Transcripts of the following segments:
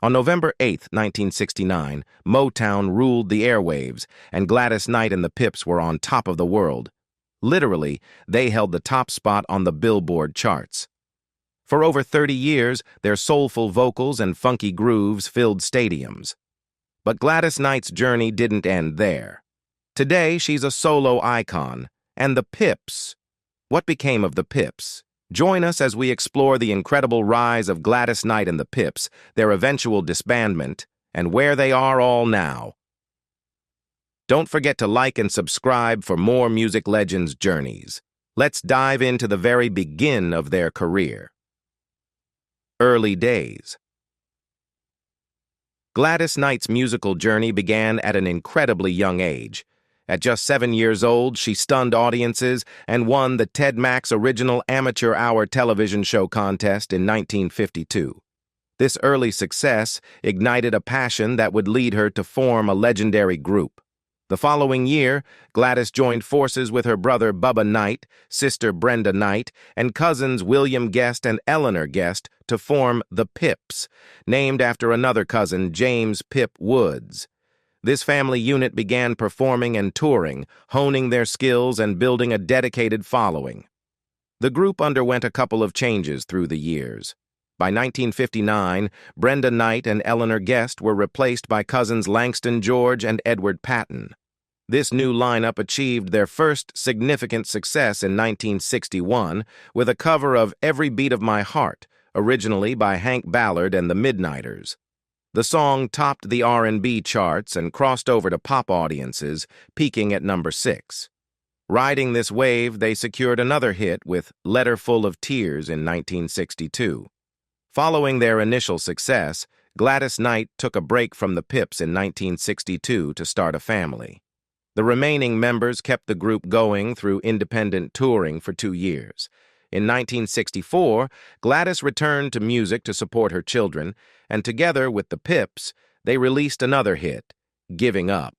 On November 8, 1969, Mtown ruled the airwaves, and Gladys Knight and the PIPS were on top of the world. Literally, they held the top spot on the Billboard charts. For over 30 years, their soulful vocals and funky grooves filled stadiums. But Gladys Knight's journey didn't end there. Today, she's a solo icon. And the PIPS. What became of the PIPS? Join us as we explore the incredible rise of Gladys Knight and the PIPS, their eventual disbandment, and where they are all now. Don't forget to like and subscribe for more music legends' journeys. Let's dive into the very begin of their career. Early days. Gladys Knight's musical journey began at an incredibly young age. At just 7 years old, she stunned audiences and won the Ted Mack's original amateur hour television show contest in 1952. This early success ignited a passion that would lead her to form a legendary group. The following year, Gladys joined forces with her brother Bubba Knight, sister Brenda Knight, and cousins William Guest and Eleanor Guest to form the PIPS, named after another cousin, James Pip Woods. This family unit began performing and touring, honing their skills and building a dedicated following. The group underwent a couple of changes through the years. By 1959, Brenda Knight and Eleanor Guest were replaced by cousins Langston George and Edward Patton. This new lineup achieved their first significant success in 1961 with a cover of Every Beat of My Heart, originally by Hank Ballard and the Midnighters. The song topped the R&B charts and crossed over to pop audiences, peaking at number 6. Riding this wave, they secured another hit with Letter Full of Tears in 1962. Following their initial success, Gladys Knight took a break from the PIPS in 1962 to start a family. The remaining members kept the group going through independent touring for 2 years. In 1964, Gladys returned to music to support her children, and together with the PIPS, they released another hit, Giving Up.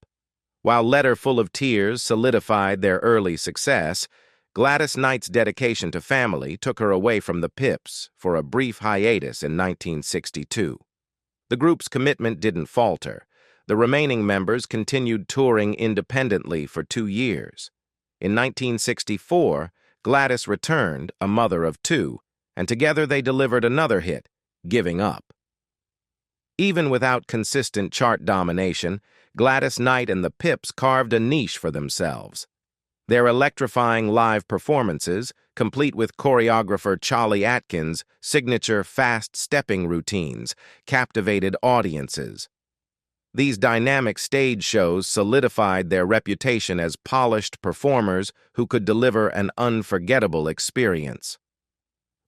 While Letter Full of Tears solidified their early success, Gladys Knight's dedication to family took her away from the PIPS for a brief hiatus in 1962. The group's commitment didn't falter. The remaining members continued touring independently for 2 years. In 1964, Gladys returned, a mother of 2, and together they delivered another hit, Giving Up. Even without consistent chart domination, Gladys Knight and the PIPS carved a niche for themselves. Their electrifying live performances, complete with choreographer Charlie Atkins' signature fast-stepping routines, captivated audiences. These dynamic stage shows solidified their reputation as polished performers who could deliver an unforgettable experience.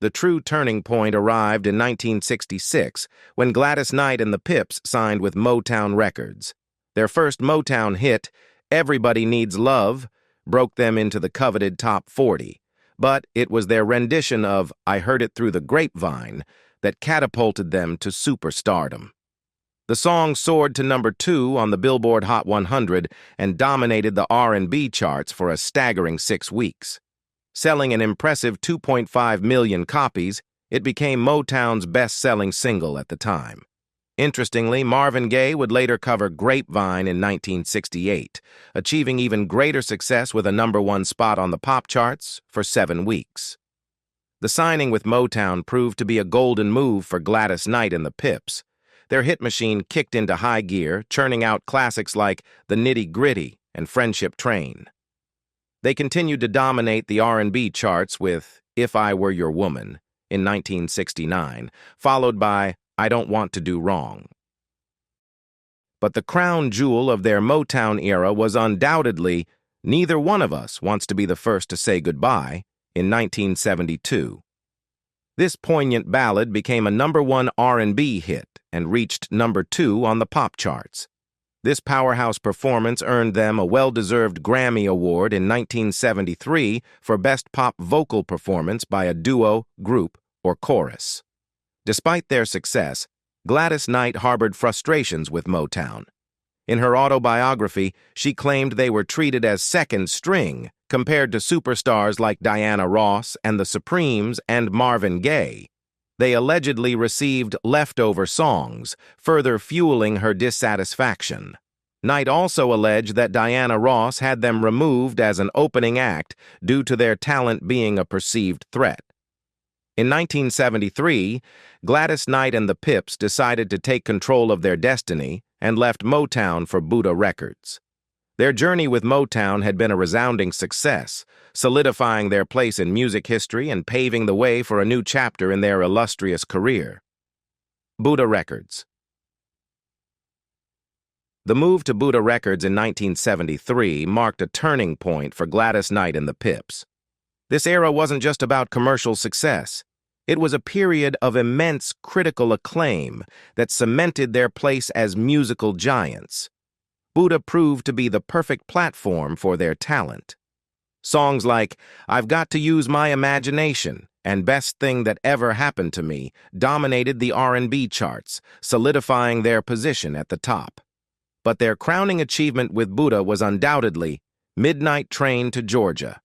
The true turning point arrived in 1966 when Gladys Knight and the PIPS signed with Mtown Records. Their first Mtown hit, Everybody Needs Love, broke them into the coveted top 40, but it was their rendition of I Heard It Through the Grapevine that catapulted them to superstardom. The song soared to number 2 on the Billboard Hot 100 and dominated the R&B charts for a staggering 6 weeks. Selling an impressive 2.5 million copies, it became Motown's best-selling single at the time. Interestingly, Marvin Gaye would later cover Grapevine in 1968, achieving even greater success with a number 1 spot on the pop charts for 7 weeks. The signing with Motown proved to be a golden move for Gladys Knight and the PIPS. Their hit machine kicked into high gear, churning out classics like The Nitty Gritty and Friendship Train. They continued to dominate the R&B charts with If I Were Your Woman in 1969, followed by I Don't Want to Do Wrong. But the crown jewel of their Motown era was undoubtedly Neither One of Us Wants to Be the First to Say Goodbye in 1972. This poignant ballad became a number 1 R&B hit and reached number 2 on the pop charts. This powerhouse performance earned them a well-deserved Grammy Award in 1973 for Best Pop Vocal Performance by a Duo, Group, or Chorus. Despite their success, Gladys Knight harbored frustrations with Motown. In her autobiography, she claimed they were treated as second string compared to superstars like Diana Ross and the Supremes and Marvin Gaye. They allegedly received leftover songs, further fueling her dissatisfaction. Knight also alleged that Diana Ross had them removed as an opening act due to their talent being a perceived threat. In 1973, Gladys Knight and the PIPS decided to take control of their destiny and left Mtown for Buddah Records. Their journey with Mtown had been a resounding success, solidifying their place in music history and paving the way for a new chapter in their illustrious career. Buddah Records. The move to Buddah Records in 1973 marked a turning point for Gladys Knight and the PIPS. This era wasn't just about commercial success. It was a period of immense critical acclaim that cemented their place as musical giants. Buddah proved to be the perfect platform for their talent. Songs like "I've Got to Use My Imagination" and "Best Thing That Ever Happened to Me" dominated the R&B charts, solidifying their position at the top. But their crowning achievement with Buddah was undoubtedly "Midnight Train to Georgia."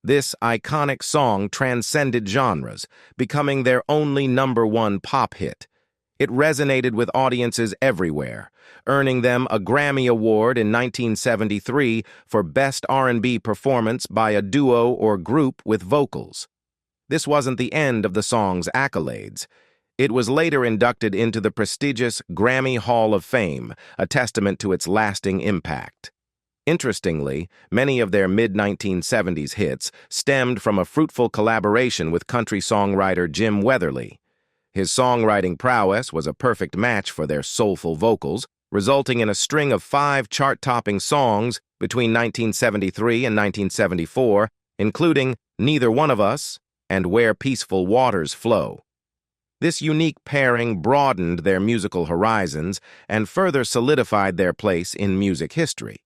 This iconic song transcended genres, becoming their only #1 pop hit. It resonated with audiences everywhere, earning them a Grammy Award in 1973 for Best R&B Performance by a Duo or Group with Vocals. This wasn't the end of the song's accolades. It was later inducted into the prestigious Grammy Hall of Fame, a testament to its lasting impact. Interestingly, many of their mid-1970s hits stemmed from a fruitful collaboration with country songwriter Jim Weatherly. His songwriting prowess was a perfect match for their soulful vocals, resulting in a string of 5 chart-topping songs between 1973 and 1974, including "Neither One of Us" and "Where Peaceful Waters Flow." This unique pairing broadened their musical horizons and further solidified their place in music history.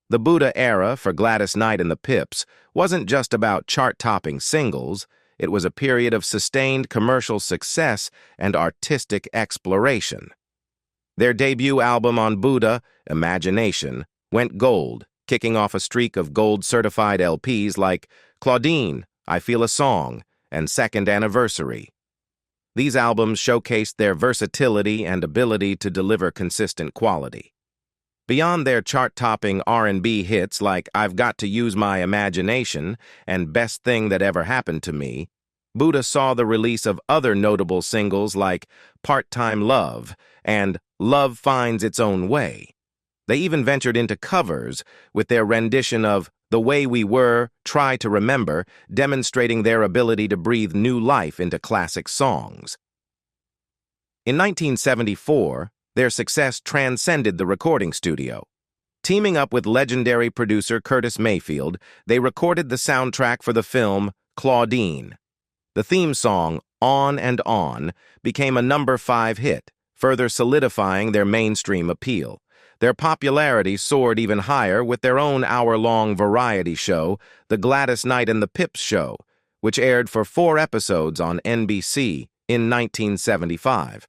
The Buddah era for Gladys Knight and the PIPS wasn't just about chart-topping singles. It was a period of sustained commercial success and artistic exploration. Their debut album on Buddah, "Imagination," went gold, kicking off a streak of gold-certified LPs like "Claudine," "I Feel a Song," and "Second Anniversary." These albums showcased their versatility and ability to deliver consistent quality. Beyond their chart-topping R&B hits like "I've Got to Use My Imagination" and "Best Thing That Ever Happened to Me," Buddah saw the release of other notable singles like "Part-Time Love" and "Love Finds Its Own Way." They even ventured into covers with their rendition of "The Way We Were, Try to Remember," demonstrating their ability to breathe new life into classic songs. In 1974, their success transcended the recording studio. Teaming up with legendary producer Curtis Mayfield, they recorded the soundtrack for the film Claudine. The theme song, "On and On," became a #5 hit, further solidifying their mainstream appeal. Their popularity soared even higher with their own hour-long variety show, The Gladys Knight and the PIPS Show, which aired for 4 episodes on NBC in 1975.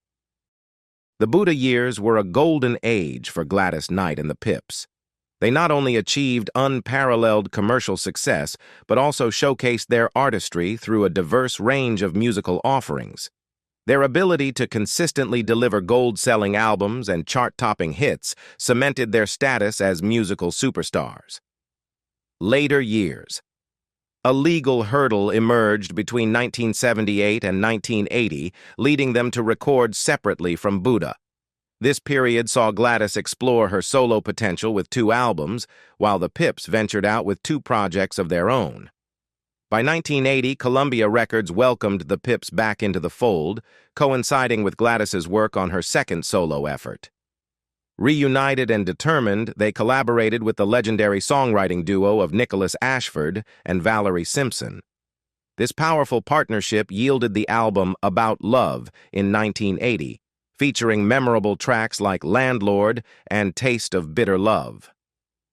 The Buddah years were a golden age for Gladys Knight and the PIPS. They not only achieved unparalleled commercial success, but also showcased their artistry through a diverse range of musical offerings. Their ability to consistently deliver gold-selling albums and chart-topping hits cemented their status as musical superstars. Later years. A legal hurdle emerged between 1978 and 1980, leading them to record separately from Buddah. This period saw Gladys explore her solo potential with 2 albums, while the PIPS ventured out with 2 projects of their own. By 1980, Columbia Records welcomed the PIPS back into the fold, coinciding with Gladys's work on her second solo effort. Reunited and determined, they collaborated with the legendary songwriting duo of Nicholas Ashford and Valerie Simpson. This powerful partnership yielded the album About Love in 1980, featuring memorable tracks like Landlord and Taste of Bitter Love.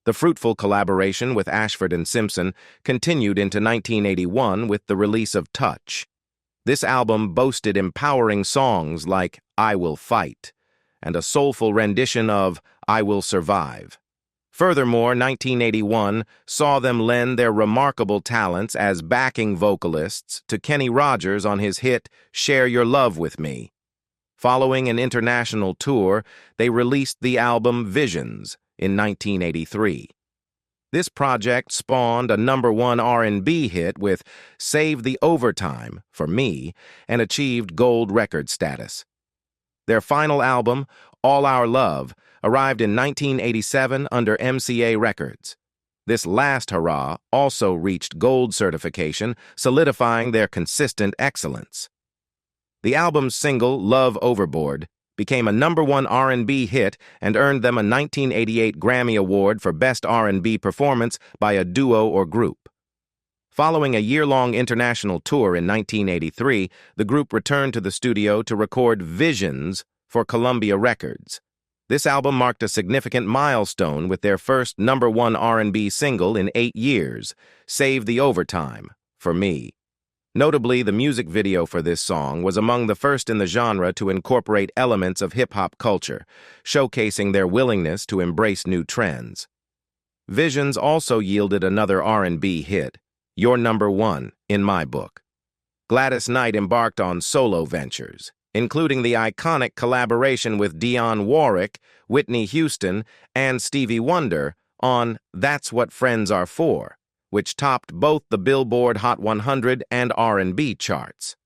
The fruitful collaboration with Ashford and Simpson continued into 1981 with the release of Touch. This album boasted empowering songs like I Will Fight and a soulful rendition of I Will Survive. Furthermore, 1981 saw them lend their remarkable talents as backing vocalists to Kenny Rogers on his hit Share Your Love With Me. Following an international tour, they released the album Visions in 1983. This project spawned a #1 R&B hit with Save the Overtime for Me and achieved gold record status. Their final album, All Our Love, arrived in 1987 under MCA Records. This last hurrah also reached gold certification, solidifying their consistent excellence. The album's single, Love Overboard, became a #1 R&B hit and earned them a 1988 Grammy Award for Best R&B Performance by a Duo or Group. Following a year-long international tour in 1983, the group returned to the studio to record Visions for Columbia Records. This album marked a significant milestone with their first #1 R&B single in 8 years, Save the Overtime for Me. Notably, the music video for this song was among the first in the genre to incorporate elements of hip-hop culture, showcasing their willingness to embrace new trends. Visions also yielded another R&B hit, You're #1 in My Book. Gladis Knight embarked on solo ventures, including the iconic collaboration with Dionne Warwick, Whitney Houston, and Stevie Wonder on That's What Friends Are For, which topped both the Billboard Hot 100 and R&B charts.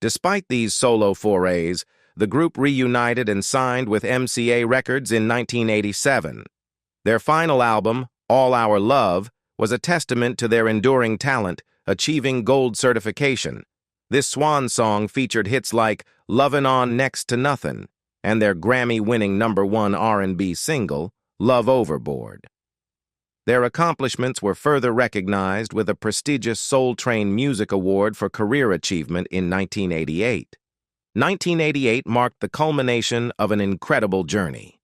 Despite these solo forays, the group reunited and signed with MCA Records in 1987. Their final album, All Our Love, was a testament to their enduring talent, achieving gold certification. This swan song featured hits like Lovin' On Next to Nothin' and their Grammy-winning #1 R&B single, Love Overboard. Their accomplishments were further recognized with a prestigious Soul Train Music Award for Career Achievement in 1988. 1988 marked the culmination of an incredible journey.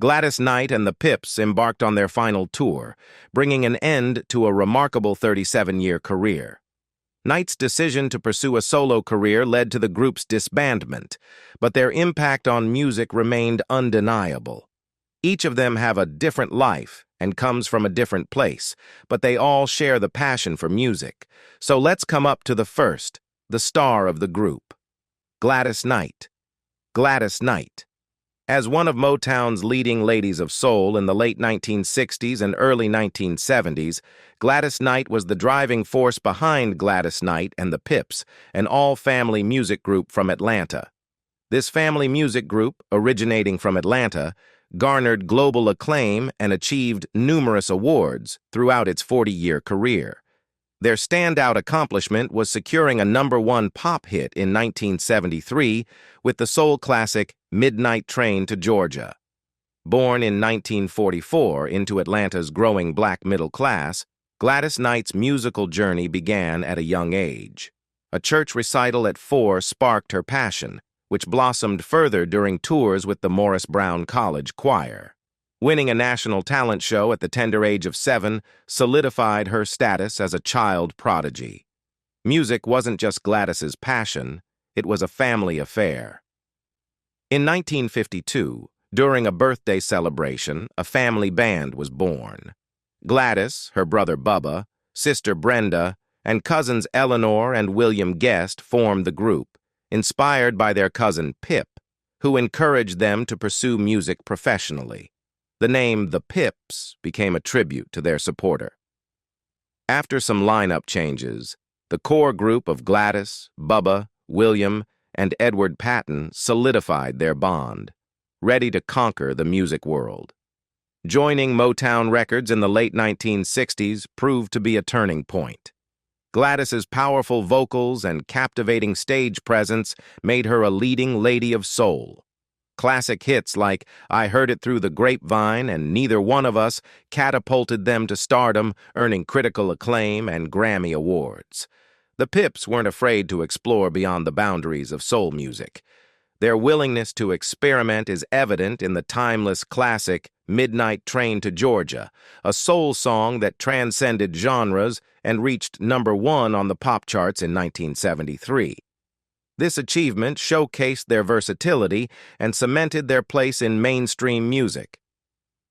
Gladis Knight and the PIPS embarked on their final tour, bringing an end to a remarkable 37-year career. Knight's decision to pursue a solo career led to the group's disbandment, but their impact on music remained undeniable. Each of them have a different life and comes from a different place, but they all share the passion for music. So let's come up to the first, the star of the group, Gladis Knight. Gladis Knight. As one of Motown's leading ladies of soul in the late 1960s and early 1970s, Gladis Knight was the driving force behind Gladys Knight and the PIPS, an all-family music group from Atlanta. This family music group, originating from Atlanta, garnered global acclaim and achieved numerous awards throughout its 40-year career. Their standout accomplishment was securing a #1 pop hit in 1973 with the soul classic Midnight Train to Georgia. Born in 1944 into Atlanta's growing black middle class, Gladis Knight's musical journey began at a young age. A church recital at 4 sparked her passion, which blossomed further during tours with the Morris Brown College Choir. Winning a national talent show at the tender age of 7 solidified her status as a child prodigy. Music wasn't just Gladys's passion, it was a family affair. In 1952, during a birthday celebration, a family band was born. Gladys, her brother Bubba, sister Brenda, and cousins Eleanor and William Guest formed the group, inspired by their cousin Pip, who encouraged them to pursue music professionally. The name The PIPS became a tribute to their supporter. After some lineup changes, the core group of Gladys, Bubba, William, and Edward Patton solidified their bond, ready to conquer the music world. Joining Mtown Records in the late 1960s proved to be a turning point. Gladys's powerful vocals and captivating stage presence made her a leading lady of soul. Classic hits like I Heard It Through the Grapevine and Neither One of Us catapulted them to stardom, earning critical acclaim and Grammy Awards. The PIPS weren't afraid to explore beyond the boundaries of soul music. Their willingness to experiment is evident in the timeless classic Midnight Train to Georgia, a soul song that transcended genres and reached #1 on the pop charts in 1973. This achievement showcased their versatility and cemented their place in mainstream music.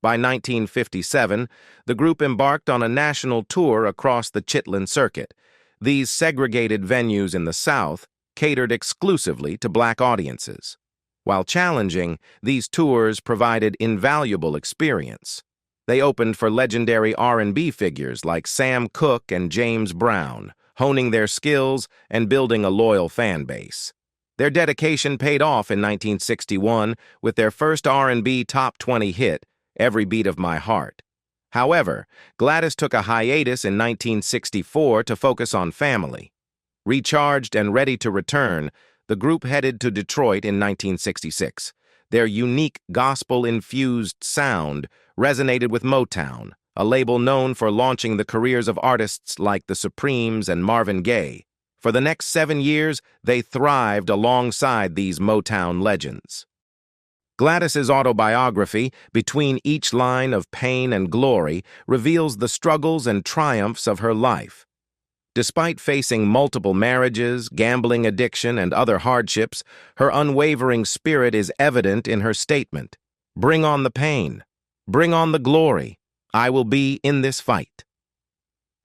By 1957, the group embarked on a national tour across the Chitlin Circuit. These segregated venues in the South catered exclusively to black audiences. While challenging, these tours provided invaluable experience. They opened for legendary R&B figures like Sam Cooke and James Brown, honing their skills and building a loyal fan base. Their dedication paid off in 1961 with their first R&B top 20 hit, Every Beat of My Heart. However, Gladys took a hiatus in 1964 to focus on family. Recharged and ready to return, the group headed to Detroit in 1966. Their unique gospel-infused sound resonated with Mtown, a label known for launching the careers of artists like the Supremes and Marvin Gaye. For the next 7 years, they thrived alongside these Mtown legends. Gladys's autobiography, Between Each Line of Pain and Glory, reveals the struggles and triumphs of her life. Despite facing multiple marriages, gambling addiction, and other hardships, her unwavering spirit is evident in her statement, "Bring on the pain. Bring on the glory. I will be in this fight."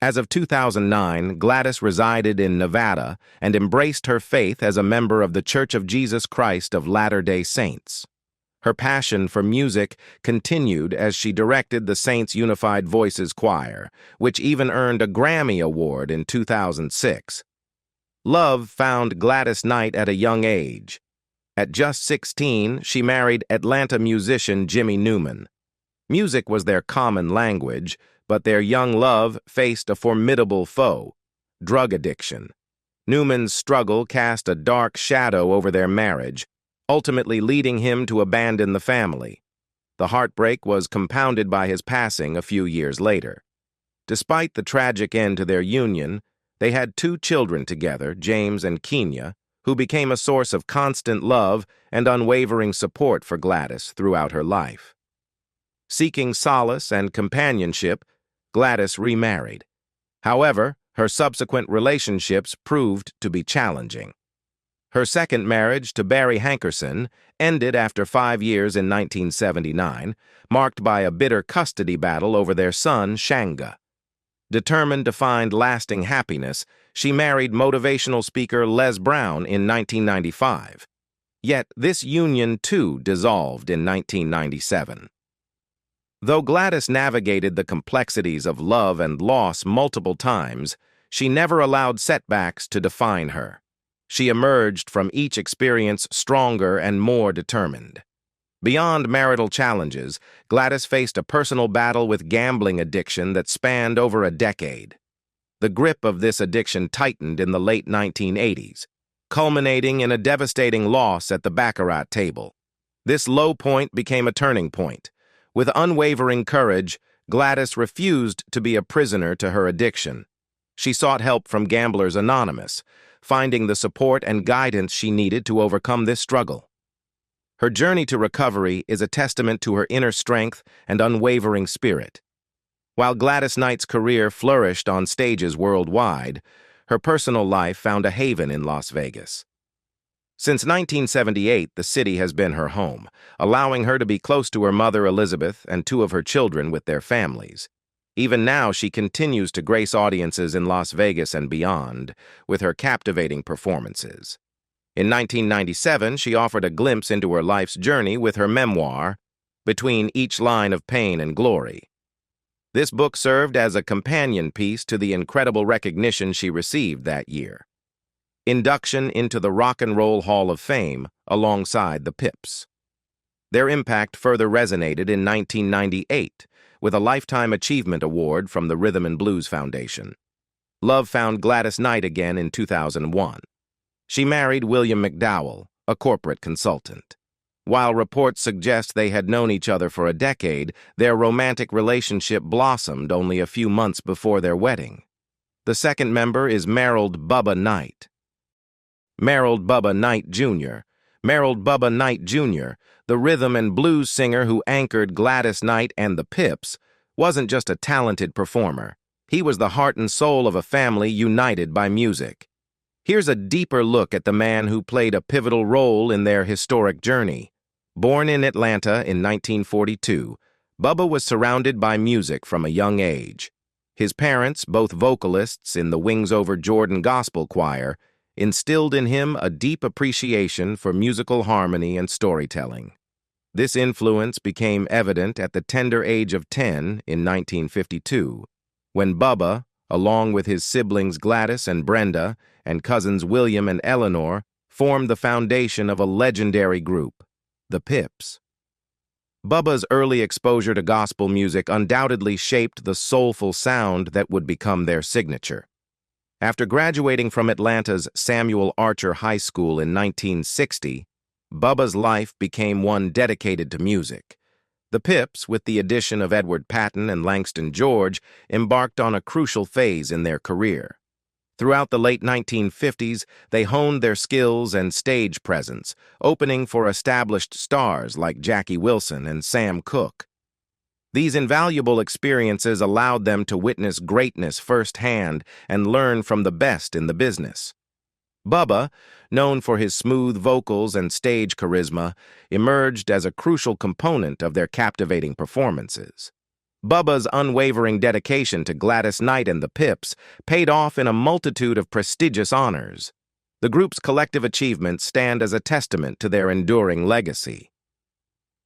As of 2009, Gladys resided in Nevada and embraced her faith as a member of the Church of Jesus Christ of Latter-day Saints. Her passion for music continued as she directed the Saints Unified Voices Choir, which even earned a Grammy Award in 2006. Love found Gladis Knight at a young age. At just 16, she married Atlanta musician Jimmy Newman. Music was their common language, but their young love faced a formidable foe, drug addiction. Newman's struggle cast a dark shadow over their marriage, ultimately leading him to abandon the family. The heartbreak was compounded by his passing a few years later. Despite the tragic end to their union, they had 2 children together, James and Kenya, who became a source of constant love and unwavering support for Gladys throughout her life. Seeking solace and companionship, Gladys remarried. However, her subsequent relationships proved to be challenging. Her second marriage to Barry Hankerson ended after 5 years in 1979, marked by a bitter custody battle over their son, Shanga. Determined to find lasting happiness, she married motivational speaker Les Brown in 1995. Yet this union, too, dissolved in 1997. Though Gladys navigated the complexities of love and loss multiple times, she never allowed setbacks to define her. She emerged from each experience stronger and more determined. Beyond marital challenges, Gladys faced a personal battle with gambling addiction that spanned over a decade. The grip of this addiction tightened in the late 1980s, culminating in a devastating loss at the baccarat table. This low point became a turning point. With unwavering courage, Gladys refused to be a prisoner to her addiction. She sought help from Gamblers Anonymous, finding the support and guidance she needed to overcome this struggle. Her journey to recovery is a testament to her inner strength and unwavering spirit. While Gladis Knight's career flourished on stages worldwide, her personal life found a haven in Las Vegas. Since 1978, the city has been her home, allowing her to be close to her mother, Elizabeth, and 2 of her children with their families. Even now, she continues to grace audiences in Las Vegas and beyond with her captivating performances. In 1997, she offered a glimpse into her life's journey with her memoir, Between Each Line of Pain and Glory. This book served as a companion piece to the incredible recognition she received that year. Induction into the Rock and Roll Hall of Fame alongside the PIPS. Their impact further resonated in 1998 with a Lifetime Achievement Award from the Rhythm and Blues Foundation. Love found Gladis Knight again in 2001. She married William McDowell, a corporate consultant. While reports suggest they had known each other for a decade, their romantic relationship blossomed only a few months before their wedding. The second member is Merrill Bubba Knight. Merrill Bubba Knight Jr. Merrill Bubba Knight Jr., the rhythm and blues singer who anchored Gladis Knight and the PIPS, wasn't just a talented performer. He was the heart and soul of a family united by music. Here's a deeper look at the man who played a pivotal role in their historic journey. Born in Atlanta in 1942, Bubba was surrounded by music from a young age. His parents, both vocalists in the Wings Over Jordan Gospel Choir, instilled in him a deep appreciation for musical harmony and storytelling. This influence became evident at the tender age of 10 in 1952, when Bubba, along with his siblings Gladys and Brenda and cousins William and Eleanor, formed the foundation of a legendary group, the PIPS. Bubba's early exposure to gospel music undoubtedly shaped the soulful sound that would become their signature. After graduating from Atlanta's Samuel Archer High School in 1960, Bubba's life became one dedicated to music. The PIPS, with the addition of Edward Patton and Langston George, embarked on a crucial phase in their career. Throughout the late 1950s, they honed their skills and stage presence, opening for established stars like Jackie Wilson and Sam Cooke. These invaluable experiences allowed them to witness greatness firsthand and learn from the best in the business. Bubba, known for his smooth vocals and stage charisma, emerged as a crucial component of their captivating performances. Bubba's unwavering dedication to Gladis Knight and the PIPS paid off in a multitude of prestigious honors. The group's collective achievements stand as a testament to their enduring legacy.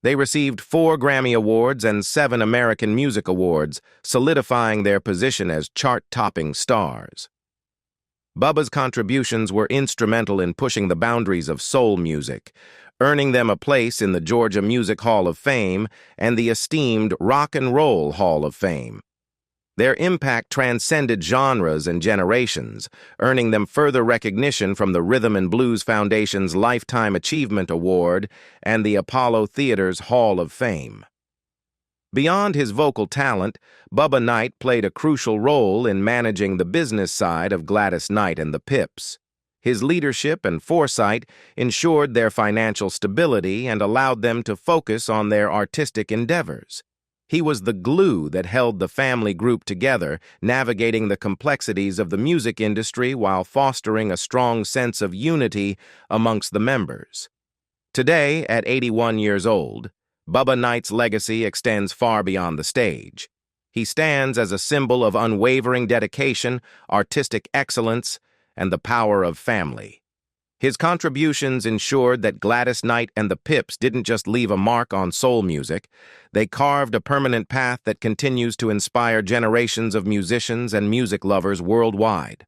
They received 4 Grammy Awards and 7 American Music Awards, solidifying their position as chart-topping stars. Bubba's contributions were instrumental in pushing the boundaries of soul music, earning them a place in the Georgia Music Hall of Fame and the esteemed Rock and Roll Hall of Fame. Their impact transcended genres and generations, earning them further recognition from the Rhythm and Blues Foundation's Lifetime Achievement Award and the Apollo Theater's Hall of Fame. Beyond his vocal talent, Bubba Knight played a crucial role in managing the business side of Gladis Knight and the PIPS. His leadership and foresight ensured their financial stability and allowed them to focus on their artistic endeavors. He was the glue that held the family group together, navigating the complexities of the music industry while fostering a strong sense of unity amongst the members. Today, at 81 years old, Bubba Knight's legacy extends far beyond the stage. He stands as a symbol of unwavering dedication, artistic excellence, and the power of family. His contributions ensured that Gladis Knight and the PIPS didn't just leave a mark on soul music, they carved a permanent path that continues to inspire generations of musicians and music lovers worldwide.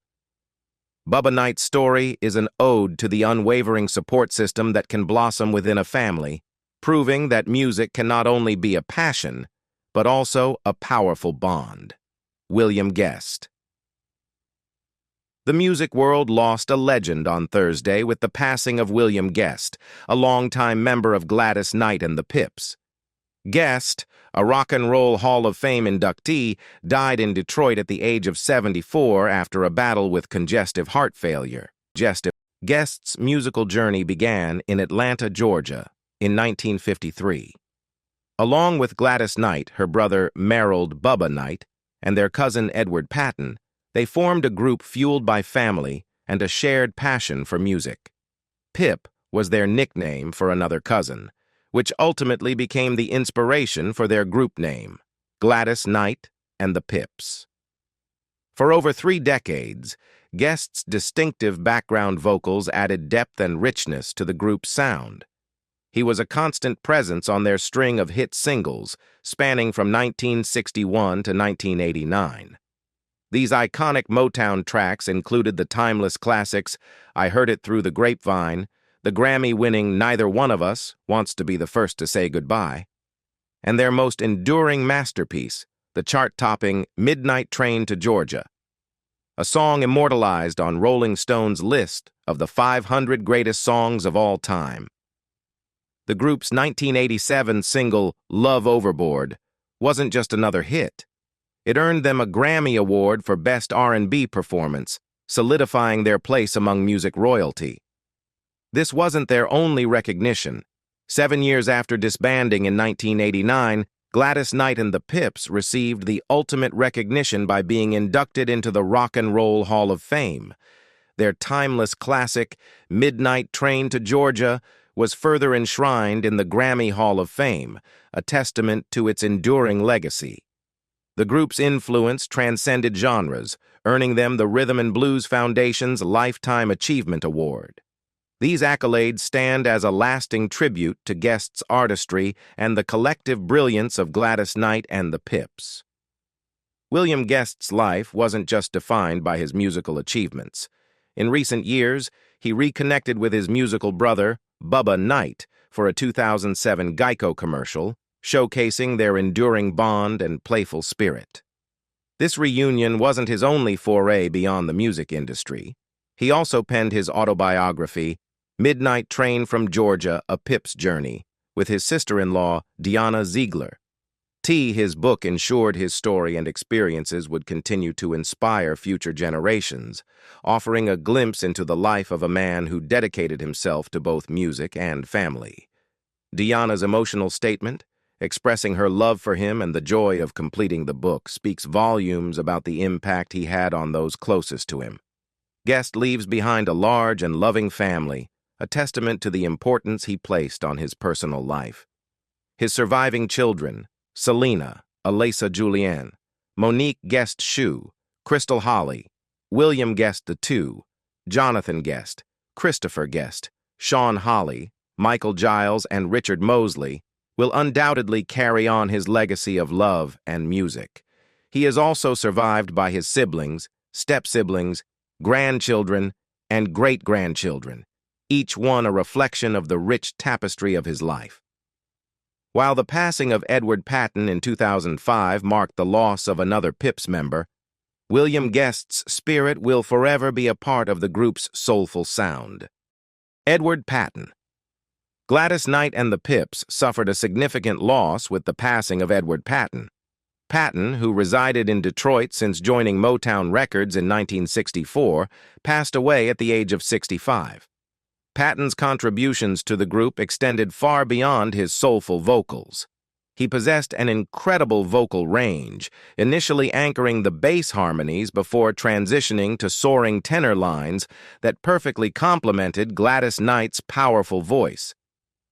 Bubba Knight's story is an ode to the unwavering support system that can blossom within a family, proving that music can not only be a passion, but also a powerful bond. William Guest. The music world lost a legend on Thursday with the passing of William Guest, a longtime member of Gladis Knight and the PIPS. Guest, a Rock and Roll Hall of Fame inductee, died in Detroit at the age of 74 after a battle with congestive heart failure. Guest's musical journey began in Atlanta, Georgia, in 1953. Along with Gladis Knight, her brother Merrill Bubba Knight, and their cousin Edward Patton, they formed a group fueled by family and a shared passion for music. Pip was their nickname for another cousin, which ultimately became the inspiration for their group name, Gladis Knight and the PIPS. For over 3 decades, Guest's distinctive background vocals added depth and richness to the group's sound. He was a constant presence on their string of hit singles, spanning from 1961 to 1989. These iconic Mtown tracks included the timeless classics I Heard It Through the Grapevine, the Grammy-winning Neither One of Us Wants to Be the First to Say Goodbye, and their most enduring masterpiece, the chart-topping Midnight Train to Georgia, a song immortalized on Rolling Stone's list of the 500 greatest songs of all time. The group's 1987 single, Love Overboard, wasn't just another hit. It earned them a Grammy Award for Best R&B Performance, solidifying their place among music royalty. This wasn't their only recognition. 7 years after disbanding in 1989, Gladis Knight and the PIPS received the ultimate recognition by being inducted into the Rock and Roll Hall of Fame. Their timeless classic, Midnight Train to Georgia, was further enshrined in the Grammy Hall of Fame, a testament to its enduring legacy. The group's influence transcended genres, earning them the Rhythm and Blues Foundation's Lifetime Achievement Award. These accolades stand as a lasting tribute to Guest's artistry and the collective brilliance of Gladis Knight and the PIPS. William Guest's life wasn't just defined by his musical achievements. In recent years, he reconnected with his musical brother, Bubba Knight, for a 2007 Geico commercial, showcasing their enduring bond and playful spirit. This reunion wasn't his only foray beyond the music industry. He also penned his autobiography, Midnight Train from Georgia, A Pip's Journey, with his sister-in-law, Deanna Ziegler. His book ensured his story and experiences would continue to inspire future generations, offering a glimpse into the life of a man who dedicated himself to both music and family. Deanna's emotional statement, expressing her love for him and the joy of completing the book, speaks volumes about the impact he had on those closest to him. Guest leaves behind a large and loving family, a testament to the importance he placed on his personal life. His surviving children, Selena, Alisa Julianne, Monique Guest Shue, Crystal Holly, William Guest II, Jonathan Guest, Christopher Guest, Sean Holly, Michael Giles, and Richard Mosley, will undoubtedly carry on his legacy of love and music. He is also survived by his siblings, step-siblings, grandchildren, and great-grandchildren, each one a reflection of the rich tapestry of his life. While the passing of Edward Patton in 2005 marked the loss of another PIPS member, William Guest's spirit will forever be a part of the group's soulful sound. Edward Patton. Gladis Knight and the PIPS suffered a significant loss with the passing of Edward Patton. Patton, who resided in Detroit since joining Mtown Records in 1964, passed away at the age of 65. Patton's contributions to the group extended far beyond his soulful vocals. He possessed an incredible vocal range, initially anchoring the bass harmonies before transitioning to soaring tenor lines that perfectly complemented Gladis Knight's powerful voice.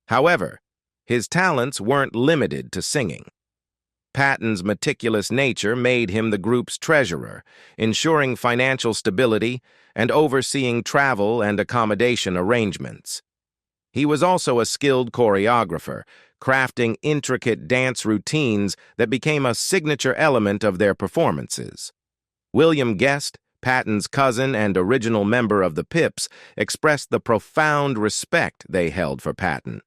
However, his talents weren't limited to singing. Patton's meticulous nature made him the group's treasurer, ensuring financial stability and overseeing travel and accommodation arrangements. He was also a skilled choreographer, crafting intricate dance routines that became a signature element of their performances. William Guest, Patton's cousin and original member of the PIPS, expressed the profound respect they held for Patton.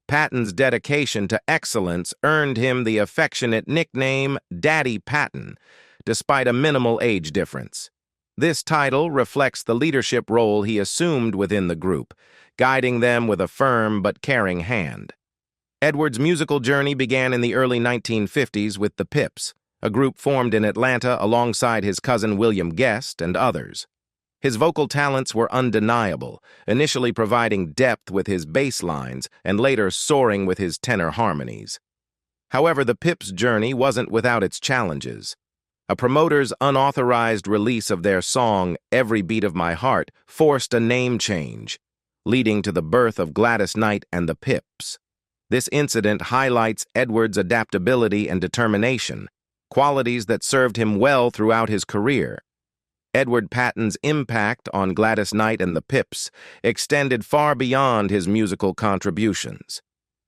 Patton's dedication to excellence earned him the affectionate nickname Daddy Patton, despite a minimal age difference. This title reflects the leadership role he assumed within the group, guiding them with a firm but caring hand. Edward's musical journey began in the early 1950s with the PIPS, a group formed in Atlanta alongside his cousin William Guest and others. His vocal talents were undeniable, initially providing depth with his bass lines and later soaring with his tenor harmonies. However, the PIPS journey wasn't without its challenges. A promoter's unauthorized release of their song, Every Beat of My Heart, forced a name change, leading to the birth of Gladis Knight and the PIPS. This incident highlights Edward's adaptability and determination, qualities that served him well throughout his career. Edward Patton's impact on Gladis Knight and the PIPS extended far beyond his musical contributions.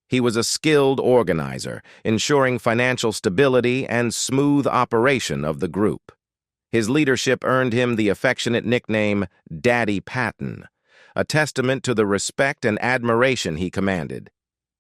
He was a skilled organizer, ensuring financial stability and smooth operation of the group. His leadership earned him the affectionate nickname Daddy Patton, a testament to the respect and admiration he commanded.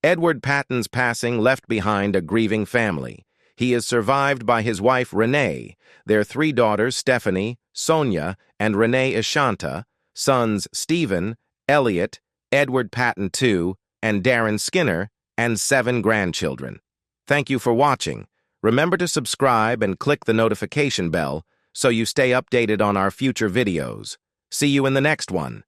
Edward Patton's passing left behind a grieving family. He is survived by his wife Renee, their 3 daughters Stephanie, Sonia, and Renee Ishanta, sons Stephen, Elliot, Edward Patton II, and Darren Skinner, and 7 grandchildren. Thank you for watching. Remember to subscribe and click the notification bell so you stay updated on our future videos. See you in the next one.